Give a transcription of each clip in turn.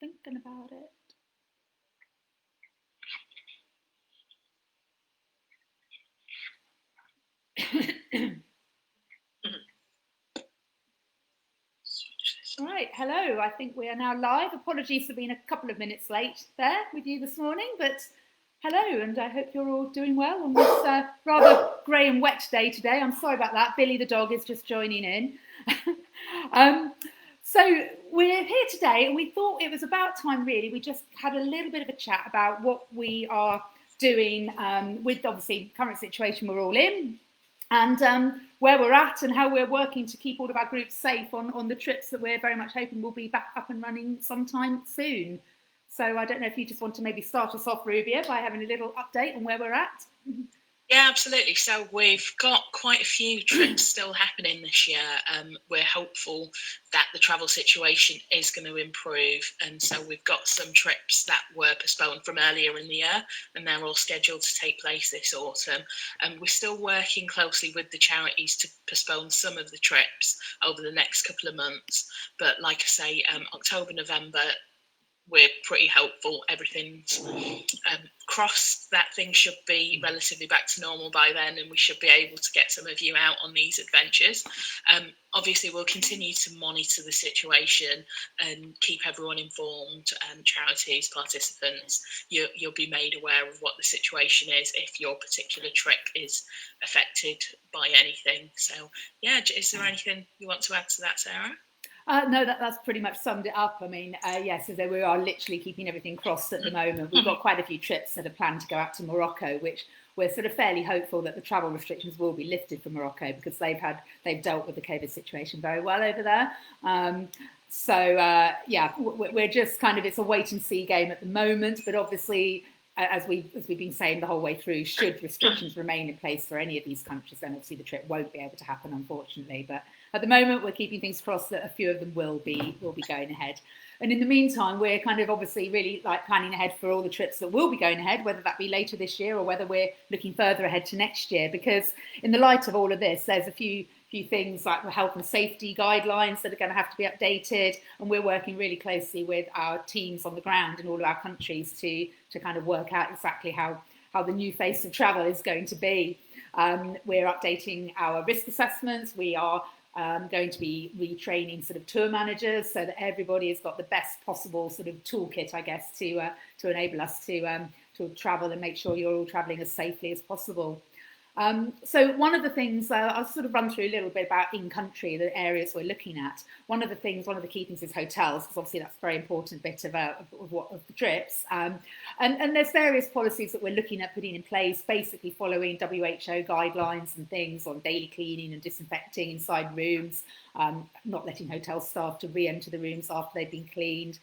thinking about it. Right, hello. I think we are now live. Apologies for being a couple of minutes late there with you this morning, but hello, and I hope you're all doing well on this rather grey and wet day today. I'm sorry about that. Billy the dog is just joining in. So we're here today, and we thought it was about time, really. We just had a little bit of a chat about what we are doing with, obviously, the current situation we're all in, and where we're at and how we're working to keep all of our groups safe on the trips that we're very much hoping will be back up and running sometime soon. So I don't know if you just want to maybe start us off, Rubia, by having a little update on where we're at. Yeah, absolutely. So we've got quite a few trips still happening this year. We're hopeful that the travel situation is going to improve. And so we've got some trips that were postponed from earlier in the year, and they're all scheduled to take place this autumn. And we're still working closely with the charities to postpone some of the trips over the next couple of months. But like I say, October, November, we're pretty hopeful everything's crossed, that things should be relatively back to normal by then, and we should be able to get some of you out on these adventures. Obviously, we'll continue to monitor the situation and keep everyone informed, charities, participants. You'll be made aware of what the situation is if your particular trip is affected by anything. So, yeah, is there anything you want to add to that, Sarah? No, that's pretty much summed it up. I mean, yes, so we are literally keeping everything crossed at the moment. We've got quite a few trips that are planned to go out to Morocco, which we're sort of fairly hopeful that the travel restrictions will be lifted for Morocco, because they've dealt with the COVID situation very well over there. Yeah, we're just kind of, it's a wait and see game at the moment, but obviously, as we've been saying the whole way through, should restrictions remain in place for any of these countries, then obviously the trip won't be able to happen, unfortunately. But at the moment, we're keeping things crossed that a few of them will be going ahead. And in the meantime, we're kind of obviously really like planning ahead for all the trips that will be going ahead, whether that be later this year or whether we're looking further ahead to next year. Because in the light of all of this, there's a few things like the health and safety guidelines that are going to have to be updated, and we're working really closely with our teams on the ground in all of our countries to kind of work out exactly how the new face of travel is going to be. We're updating our risk assessments. We are going to be retraining sort of tour managers so that everybody has got the best possible sort of toolkit, I guess, to enable us to travel and make sure you're all traveling as safely as possible. So one of the things, I'll sort of run through a little bit about in-country, the areas we're looking at. One of the key things is hotels, because obviously that's a very important bit of the trips. And there's various policies that we're looking at putting in place, basically following WHO guidelines and things on daily cleaning and disinfecting inside rooms, not letting hotel staff to re-enter the rooms after they've been cleaned.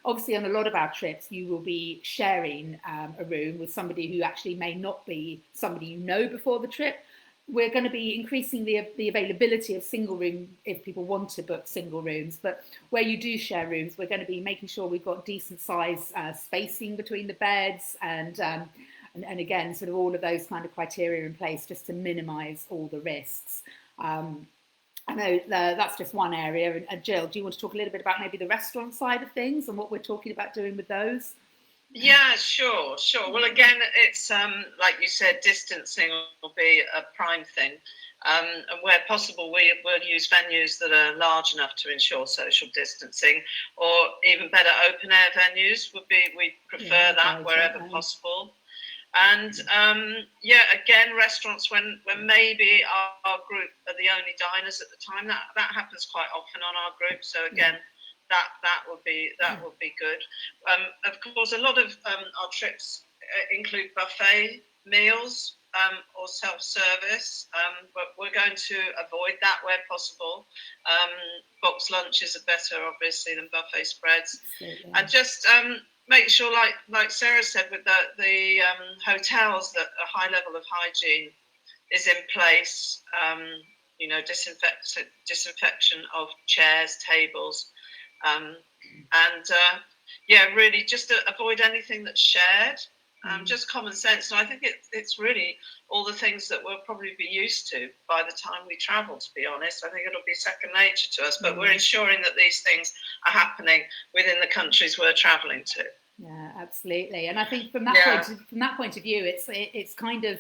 Obviously, on a lot of our trips, you will be sharing a room with somebody who actually may not be somebody you know before the trip. We're going to be increasing the availability of single room if people want to book single rooms. But where you do share rooms, we're going to be making sure we've got decent size spacing between the beds and again, sort of all of those kind of criteria in place just to minimise all the risks. I know that's just one area. And Jill, do you want to talk a little bit about maybe the restaurant side of things and what we're talking about doing with those? Yeah, sure. Well, again, it's like you said, distancing will be a prime thing. And where possible, we will use venues that are large enough to ensure social distancing, or even better, open air venues we prefer that wherever possible. And again, restaurants when maybe our group are the only diners at the time, that happens quite often on our group. So again, that would be good. Of course, a lot of our trips include buffet meals or self-service, but we're going to avoid that where possible. Box lunches are better, obviously, than buffet spreads. Absolutely. And just make sure, like Sarah said, with the hotels, that a high level of hygiene is in place. Disinfection of chairs, tables, really just to avoid anything that's shared. Just common sense. So I think it's really all the things that we'll probably be used to by the time we travel, to be honest. I think it'll be second nature to us, but we're ensuring that these things are happening within the countries we're travelling to. Yeah, absolutely. And I think from that point of view, it's kind of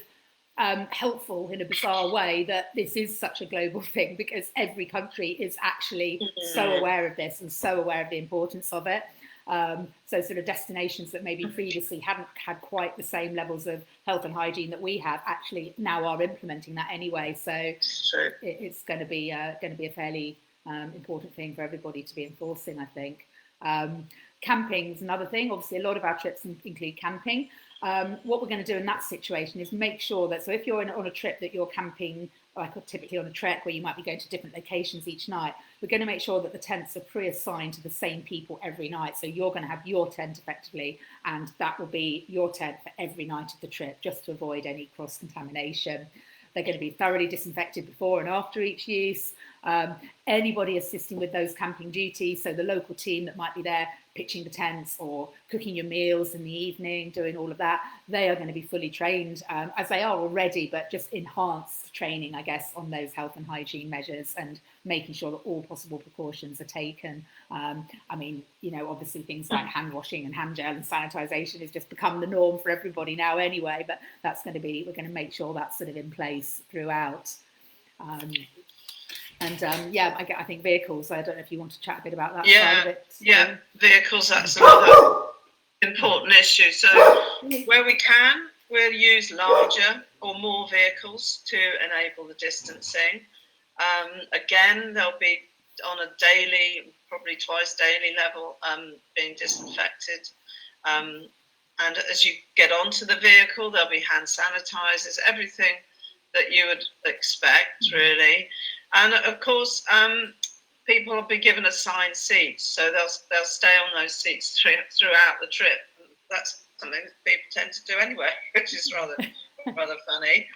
helpful in a bizarre way that this is such a global thing, because every country is actually so aware of this and so aware of the importance of it. So sort of destinations that maybe previously hadn't had quite the same levels of health and hygiene that we have actually now are implementing that anyway. So it's going to be a fairly important thing for everybody to be enforcing, I think. Camping is another thing. Obviously, a lot of our trips include camping. What we're going to do in that situation is make sure that, so if you're on a trip that you're camping, like typically on a trek where you might be going to different locations each night, we're going to make sure that the tents are pre-assigned to the same people every night. So you're going to have your tent effectively, and that will be your tent for every night of the trip, just to avoid any cross-contamination. They're going to be thoroughly disinfected before and after each use. Anybody assisting with those camping duties, so the local team that might be there pitching the tents or cooking your meals in the evening, doing all of that, they are going to be fully trained, as they are already, but just enhanced training, I guess, on those health and hygiene measures and making sure that all possible precautions are taken. I mean, you know, obviously things like hand washing and hand gel and sanitisation has just become the norm for everybody now anyway, but we're going to make sure that's sort of in place throughout. I think vehicles, I don't know if you want to chat a bit about that side of it. Yeah, vehicles, that's another important issue. So where we can, we'll use larger or more vehicles to enable the distancing. Again, they'll be on a daily, probably twice daily level, being disinfected. And as you get onto the vehicle, there'll be hand sanitizers, everything that you would expect, really. And of course, people will be given assigned seats, so they'll stay on those seats throughout the trip. That's something that people tend to do anyway, which is rather funny.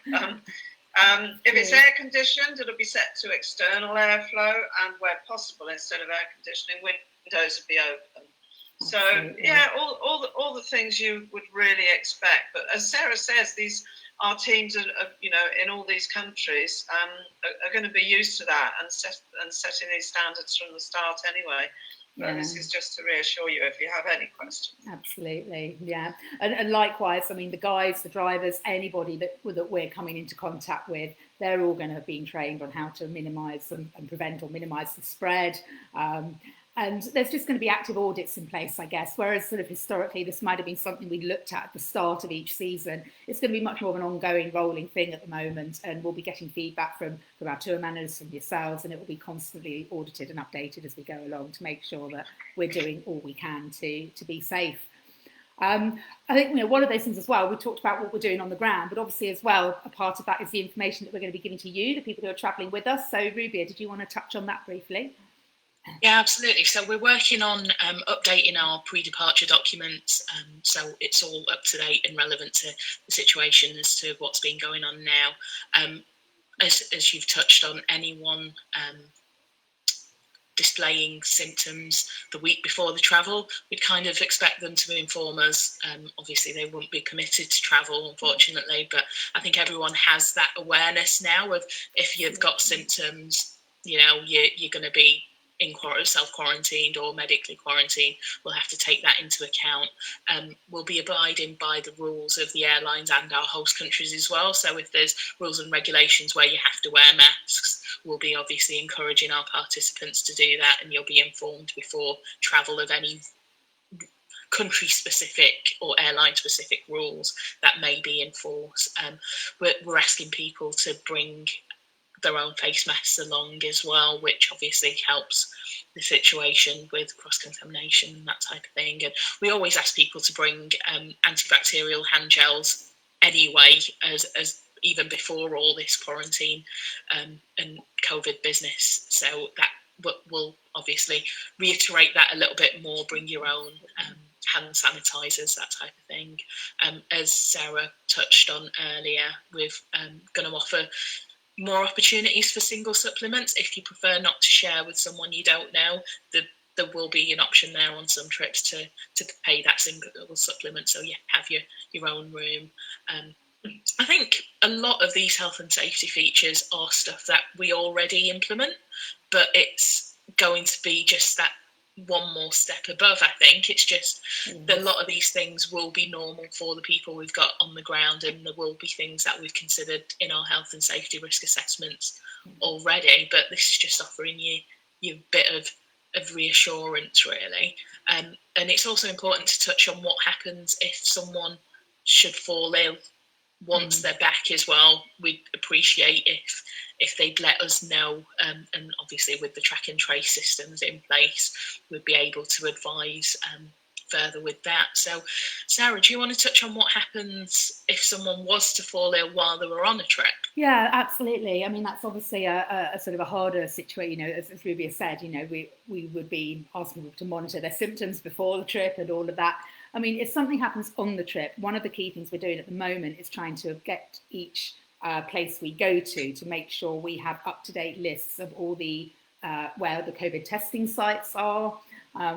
If it's air conditioned, it'll be set to external airflow, and where possible, instead of air conditioning, windows will be open. So all the things you would really expect. But as Sarah says, our teams are in all these countries are going to be used to that and setting these standards from the start anyway. But this is just to reassure you if you have any questions. Absolutely, yeah. And likewise, I mean, the guides, the drivers, anybody that we're coming into contact with, they're all going to have been trained on how to minimise and prevent or minimise the spread. And there's just going to be active audits in place, I guess, whereas sort of historically this might have been something we looked at the start of each season. It's going to be much more of an ongoing rolling thing at the moment, and we'll be getting feedback from our tour managers, from yourselves, and it will be constantly audited and updated as we go along to make sure that we're doing all we can to be safe. I think one of those things as well, we talked about what we're doing on the ground, but obviously as well, a part of that is the information that we're going to be giving to you, the people who are travelling with us. So Rubia, did you want to touch on that briefly? Yeah, absolutely. So we're working on updating our pre-departure documents, so it's all up to date and relevant to the situation as to what's been going on now. As you've touched on, anyone displaying symptoms the week before the travel, we'd kind of expect them to inform us. Obviously, they wouldn't be permitted to travel, unfortunately, but I think everyone has that awareness now of if you've got symptoms, you're going to be self-quarantined or medically quarantined. We'll have to take that into account. We'll be abiding by the rules of the airlines and our host countries as well. So if there's rules and regulations where you have to wear masks, we'll be obviously encouraging our participants to do that, and you'll be informed before travel of any country-specific or airline-specific rules that may be in force. We're asking people to bring their own face masks along as well, which obviously helps the situation with cross-contamination and that type of thing. And we always ask people to bring antibacterial hand gels anyway, as even before all this quarantine and COVID business. So that will obviously reiterate that a little bit more, bring your own hand sanitizers, that type of thing. As Sarah touched on earlier, we're going to offer more opportunities for single supplements. If you prefer not to share with someone you don't know, there will be an option there on some trips to pay that single supplement, so you have your own room. I think a lot of these health and safety features are stuff that we already implement, but it's going to be just that one more step above. I think it's just that a lot of these things will be normal for the people we've got on the ground, and there will be things that we've considered in our health and safety risk assessments already, but this is just offering you a bit of reassurance, really. And it's also important to touch on what happens if someone should fall ill once they're back as well. We'd appreciate if they'd let us know, and obviously with the track and trace systems in place, we'd be able to advise further with that. So, Sarah, do you want to touch on what happens if someone was to fall ill while they were on a trip? Yeah, absolutely. I mean, that's obviously a sort of a harder situation. You know, as Rubia said, you know, we would be asking people to monitor their symptoms before the trip and all of that. I mean, if something happens on the trip, one of the key things we're doing at the moment is trying to get each place we go to make sure we have up-to-date lists of all the where the COVID testing sites are.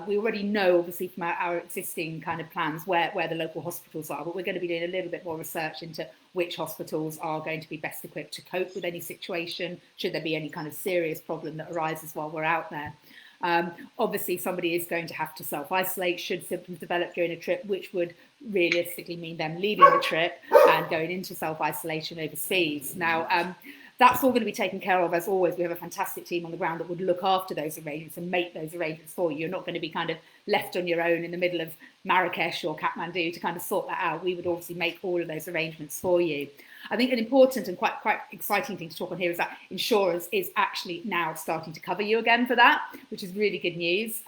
We already know, obviously, from our existing kind of plans where the local hospitals are, but we're going to be doing a little bit more research into which hospitals are going to be best equipped to cope with any situation, should there be any kind of serious problem that arises while we're out there. Obviously, somebody is going to have to self-isolate should symptoms develop during a trip, which would realistically mean them leaving the trip and going into self-isolation overseas. Now, that's all going to be taken care of. As always, we have a fantastic team on the ground that would look after those arrangements and make those arrangements for you. You're not going to be kind of left on your own in the middle of Marrakesh or Kathmandu to kind of sort that out. We would obviously make all of those arrangements for you. I think an important and quite exciting thing to talk on here is that insurance is actually now starting to cover you again for that, which is really good news.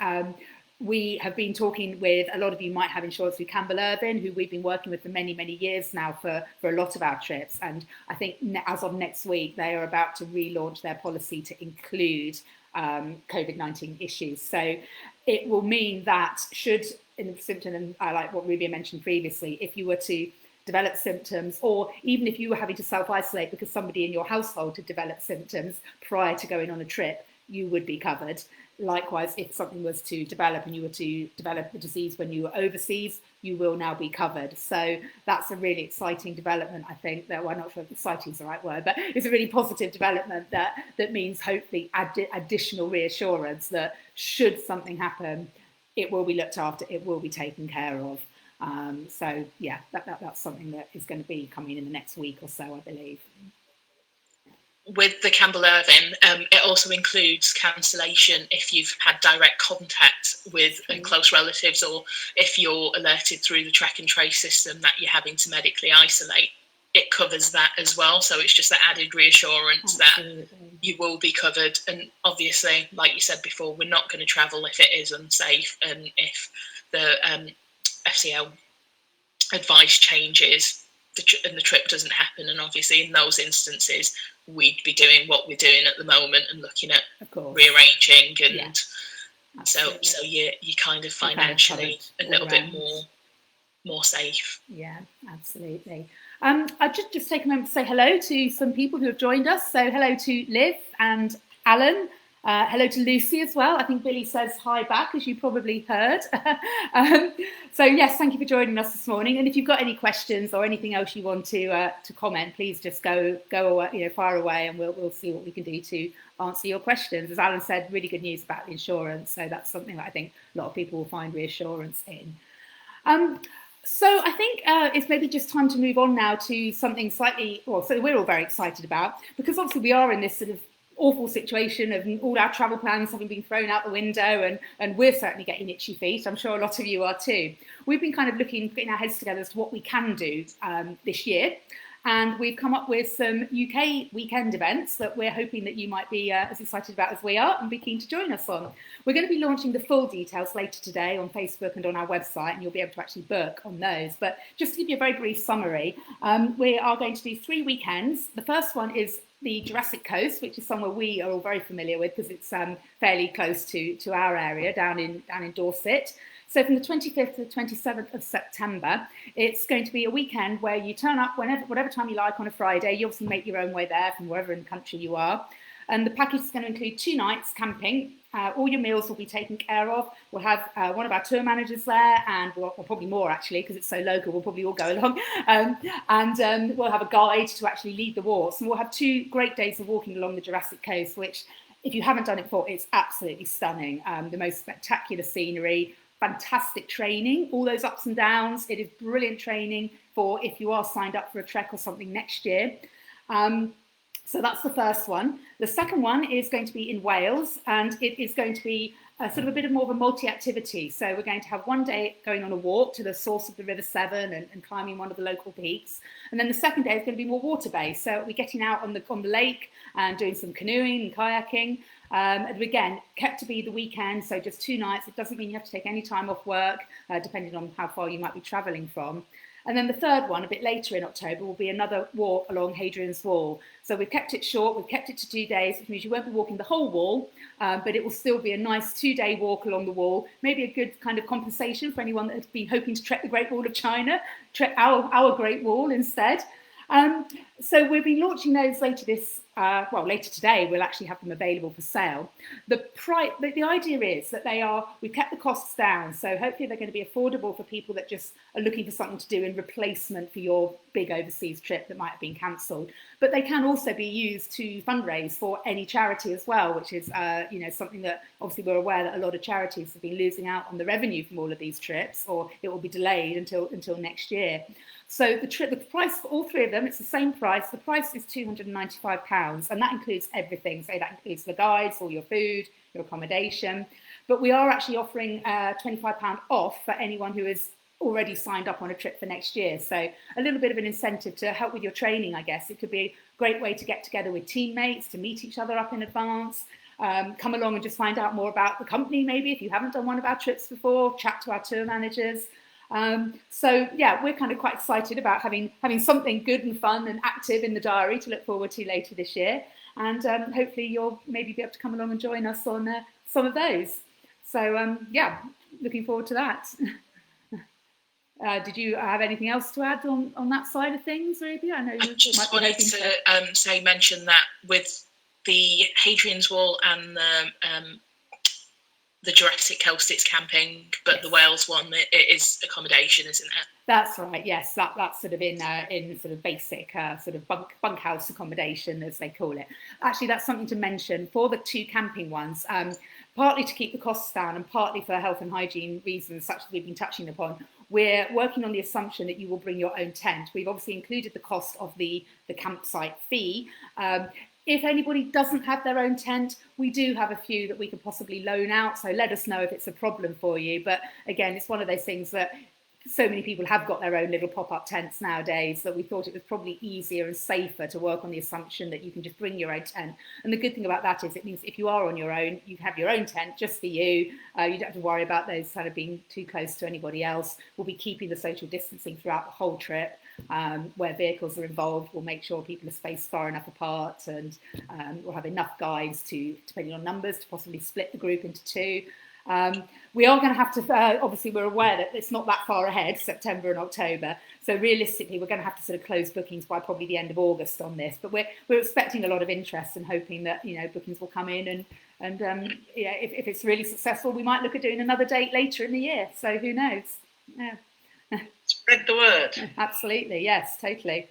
We have been talking with, a lot of you might have insurance through Campbell Insurance, who we've been working with for many, many years now for a lot of our trips. And I think as of next week, they are about to relaunch their policy to include COVID-19 issues. So it will mean that should, in the symptom, and I like what Rubia mentioned previously, if you were to develop symptoms, or even if you were having to self-isolate because somebody in your household had developed symptoms prior to going on a trip, you would be covered. Likewise, if something was to develop and you were to develop the disease when you were overseas, you will now be covered. So that's a really exciting development, I think. That, well, I'm not sure if exciting is the right word, but it's a really positive development that means hopefully additional reassurance that should something happen, it will be looked after, it will be taken care of. So yeah, that's something that is going to be coming in the next week or so, I believe. With the Campbell Irvine, it also includes cancellation if you've had direct contact with close relatives, or if you're alerted through the track and trace system that you're having to medically isolate. It covers that as well. So it's just that added reassurance that you will be covered. And obviously, like you said before, we're not going to travel if it is unsafe, and if the FCL advice changes and the trip doesn't happen. And obviously in those instances, we'd be doing what we're doing at the moment and looking at rearranging, and so you're kind of financially a little bit more safe. Yeah, absolutely. I'd just take a moment to say hello to some people who have joined us. So hello to Liv and Alan. Hello to Lucy as well. I think Billy says hi back, as you probably heard. So yes, thank you for joining us this morning. And if you've got any questions or anything else you want to comment, please just go away, fire away, and we'll see what we can do to answer your questions. As Alan said, really good news about the insurance. So that's something that I think a lot of people will find reassurance in. So I think it's maybe just time to move on now to something slightly, so we're all very excited about, because obviously we are in this sort of awful situation of all our travel plans having been thrown out the window, and we're certainly getting itchy feet. I'm sure a lot of you are too. We've been kind of putting our heads together as to what we can do this year. And we've come up with some UK weekend events that we're hoping that you might be as excited about as we are and be keen to join us on. We're going to be launching the full details later today on Facebook and on our website, and you'll be able to actually book on those. But just to give you a very brief summary, we are going to do 3 weekends. The first one is the Jurassic Coast, which is somewhere we are all very familiar with because it's fairly close to our area down in Dorset. So from the 25th to the 27th of September, it's going to be a weekend where you turn up whatever time you like on a Friday. You obviously make your own way there from wherever in the country you are. And the package is going to include 2 nights camping. All your meals will be taken care of. We'll have one of our tour managers there, and we'll probably more actually, because it's so local, we'll probably all go along. And we'll have a guide to actually lead the walks. And we'll have 2 great days of walking along the Jurassic Coast, which If you haven't done it before, it's absolutely stunning. The most spectacular scenery, fantastic training, all those ups and downs. It is brilliant training for if you are signed up for a trek or something next year. So that's the first one. The second one is going to be in Wales, and it is going to be sort of a bit more of a multi-activity. So we're going to have one day going on a walk to the source of the River Severn and climbing one of the local peaks. And then the second day is going to be more water-based. So we're getting out on the lake and doing some canoeing and kayaking. And again, kept to be the weekend, so just 2 nights. It doesn't mean you have to take any time off work, depending on how far you might be travelling from. And then the third one, a bit later in October, will be another walk along Hadrian's Wall. So we've kept it short, we've kept it to 2 days, which means you won't be walking the whole wall, but it will still be a nice 2-day walk along the wall, maybe a good kind of compensation for anyone that has been hoping to trek the Great Wall of China, trek our Great Wall instead. So we'll be launching those later later today. We'll actually have them available for sale. The idea is that we've kept the costs down, so hopefully they're going to be affordable for people that just are looking for something to do in replacement for your big overseas trip that might have been cancelled. But they can also be used to fundraise for any charity as well, which is something that obviously we're aware that a lot of charities have been losing out on the revenue from all of these trips, or it will be delayed until next year. So the price for all 3 of them, it's the same price. The price is £295, and that includes everything. So that includes the guides, all your food, your accommodation. But we are actually offering £25 off for anyone who is already signed up on a trip for next year. So a little bit of an incentive to help with your training, I guess. It could be a great way to get together with teammates, to meet each other up in advance. Come along and just find out more about the company, maybe, if you haven't done one of our trips before, chat to our tour managers. We're kind of quite excited about having something good and fun and active in the diary to look forward to later this year. And hopefully you'll maybe be able to come along and join us on some of those. So, looking forward to that. Did you have anything else to add on that side of things, Ruby? I know you just wanted to mention that with the Hadrian's Wall and the Jurassic Coast, it's camping, but yes. The Wales one, it is accommodation, isn't it? That's right. Yes, that's sort of in sort of basic sort of bunkhouse accommodation, as they call it. Actually, that's something to mention for the 2 camping ones. Partly to keep the costs down, and partly for health and hygiene reasons, such as we've been touching upon. We're working on the assumption that you will bring your own tent. We've obviously included the cost of the campsite fee. If anybody doesn't have their own tent, we do have a few that we could possibly loan out. So let us know if it's a problem for you. But again, it's one of those things that so many people have got their own little pop-up tents nowadays that we thought it was probably easier and safer to work on the assumption that you can just bring your own tent. And the good thing about that is it means if you are on your own, you have your own tent just for you. You don't have to worry about those kind of being too close to anybody else. We'll be keeping the social distancing throughout the whole trip. Where vehicles are involved, we'll make sure people are spaced far enough apart, and we'll have enough guides to, depending on numbers, to possibly split the group into 2. We are going to have to, obviously we're aware that it's not that far ahead, September and October, so realistically we're going to have to sort of close bookings by probably the end of August on this, but we're expecting a lot of interest and hoping that bookings will come in, and if it's really successful, we might look at doing another date later in the year, so who knows. Yeah. Spread the word. Absolutely, yes, totally.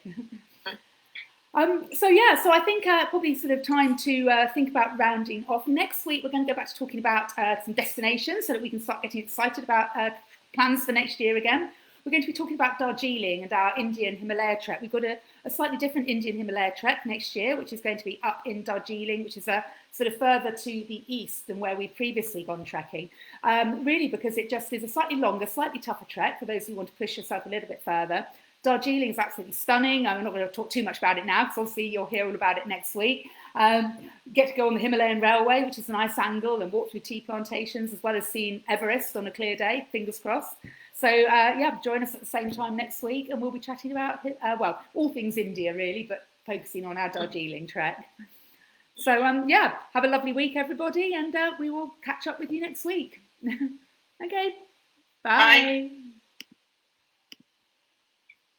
So I think probably sort of time to think about rounding off. Next week, we're going to go back to talking about some destinations so that we can start getting excited about plans for next year again. We're going to be talking about Darjeeling and our Indian Himalaya trek. We've got a slightly different Indian Himalaya trek next year, which is going to be up in Darjeeling, which is a sort of further to the east than where we've previously gone trekking. Really because it just is a slightly longer, slightly tougher trek for those who want to push yourself a little bit further. Darjeeling is absolutely stunning. I'm not going to talk too much about it now because obviously you'll hear all about it next week. Get to go on the Himalayan Railway, which is a nice angle, and walk through tea plantations, as well as seeing Everest on a clear day, fingers crossed. So join us at the same time next week, and we'll be chatting about all things India really, but focusing on our Darjeeling trek. So have a lovely week, everybody, and we will catch up with you next week. Okay, bye.